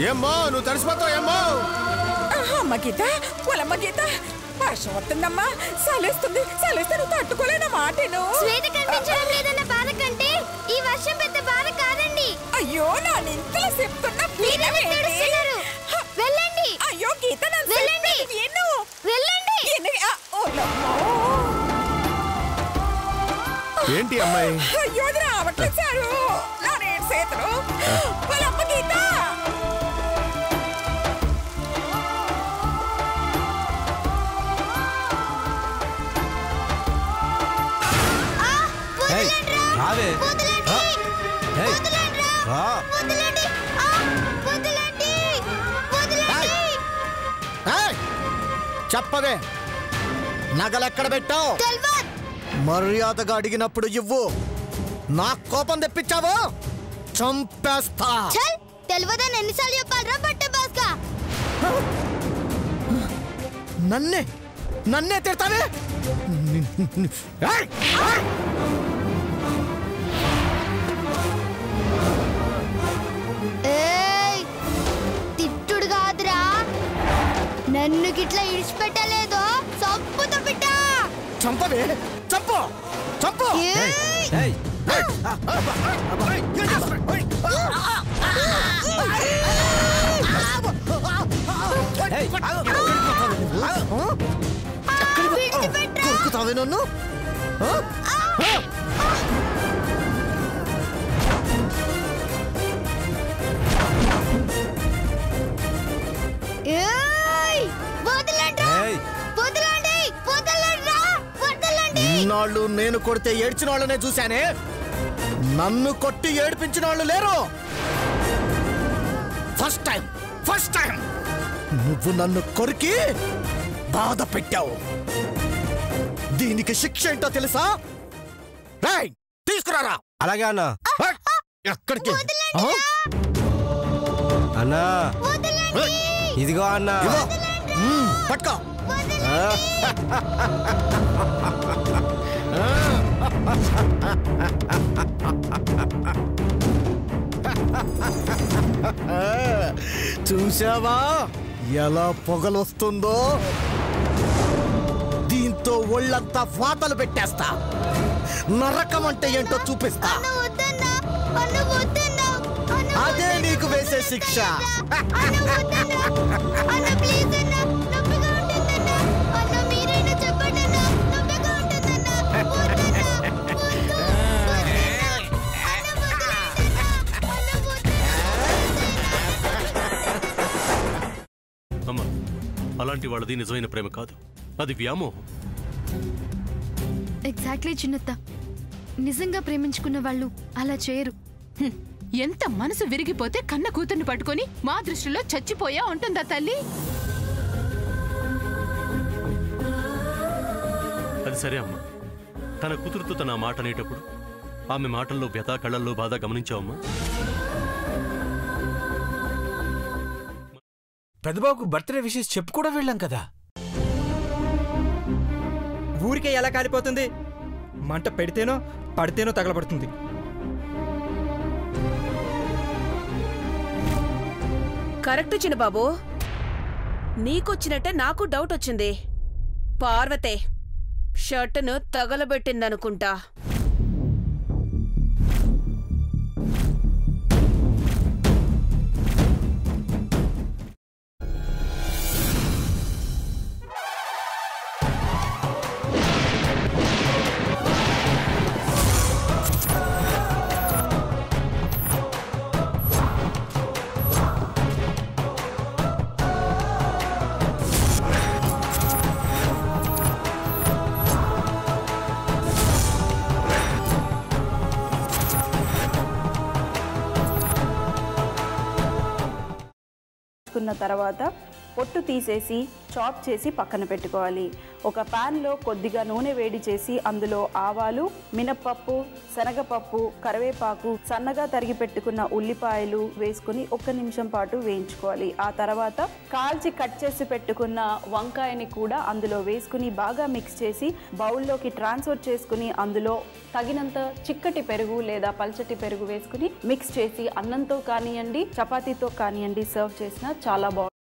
ఏమ్మో నువ్వు తడిసిపోతావు ఏమ్మో. అమ్మ గీత, పొలమ్మ గీత, వర్షం వస్తుందమ్మా, సలేస్తుంది, సలేస్తే నువ్వు తట్టుకోలేనా మాటను. శ్వేత కనిపించడం లేదన్న బాధ కంటే ఈ వర్షం పెద్ద బాధ కాదండి. అయ్యో నా నింతలు చెప్తున్నా వెళ్ళండి. అయ్యో గీత వెళ్ళండి. వెళ్ళండి. ఏంటి అమ్మాయి? అయ్యో అది రావట్లేదు సారు, నా రేటు చేతులు. పొలమ్మ గీత, చెప్పవే, నగలెక్కడ పెట్టావు? మర్యాదగా అడిగినప్పుడు ఇవ్వు. నా కోపం తెప్పించావు చంపేస్తా. తెలియదని ఎన్నిసార్లు చెప్పాలరా బట్టే బాస్కా? నన్నే తిడతావే? తిట్టుడు కాదురా, నన్ను గిట్లా ఇడిచిపెట్టలేదో చంపుతో బిడ్డ. చంపవే, చంపు చంపు. కొరుకుతావే నన్ను? ఇన్నాళ్ళు నేను కొడితే ఏడ్చిన వాళ్ళనే చూశానే, నన్ను కొట్టి ఏడిపించిన వాళ్ళు లేరు. ఫస్ట్ టైం నువ్వు నన్ను కొరికి బాధ పెట్టావు. దీనికి శిక్ష ఏంటో తెలుసా? తీసుకురారా. అలాగే అన్నా. ఎక్కడికి అన్నా? ఇదిగో అన్నా, పట్టుకో. చూసావా ఎలా పొగలొస్తుందో? దీంతో ఒళ్ళంతా వాతలు పెట్టేస్తా. నరకం అంటే ఏంటో చూపిస్తా. అదే నీకు వేసే శిక్ష. అమ్మా, అలాంటి వాళ్ళది నిజమైన ప్రేమ కాదు, అది వ్యామోహం. ఎగ్జాక్ట్లీ చిన్నత్త, నిజంగా ప్రేమించుకున్న వాళ్ళు అలా చేయరు. ఎంత మనసు విరిగిపోతే కన్న కూతుర్ని పట్టుకొని మా దృష్టిలో చచ్చిపోయా ఉంటుందా తల్లి? అది సరే అమ్మా, తన కూతురుతో తన మాట అనేటప్పుడు ఆమె మాటల్లో వ్యథ, కళ్ళల్లో బాధ గమనించావమ్మా? పెద్దబాబుకు బర్త్డే విషెస్ చెప్పు కూడా వెళ్ళాం కదా. ఊరికే ఎలా కాలిపోతుంది? మంట పెడితేనో పడితేనో తగలబడుతుంది. కరెక్ట్ చిన్నబాబు, నీకొచ్చినట్టే నాకు డౌట్ వచ్చింది. పార్వతే షర్టును తగలబెట్టిందనుకుంటా. తర్వాత పొట్టు తీసేసి చాప్ చేసి పక్కన పెట్టుకోవాలి. ఒక ప్యాన్లో కొద్దిగా నూనె వేడి చేసి అందులో ఆవాలు, మినప్పప్పు, శనగపప్పు, కరివేపాకు, సన్నగా తరిగి పెట్టుకున్న ఉల్లిపాయలు వేసుకుని 1 నిమిషం పాటు వేయించుకోవాలి. ఆ తర్వాత కాల్చి కట్ చేసి పెట్టుకున్న వంకాయని కూడా అందులో వేసుకుని బాగా మిక్స్ చేసి బౌల్లోకి ట్రాన్స్ఫర్ చేసుకుని అందులో తగినంత చిక్కటి పెరుగు లేదా పల్చటి పెరుగు వేసుకుని మిక్స్ చేసి అన్నంతో కానివ్వండి, చపాతీతో కానివ్వండి సర్వ్ చేసినా చాలా బాగుంటుంది.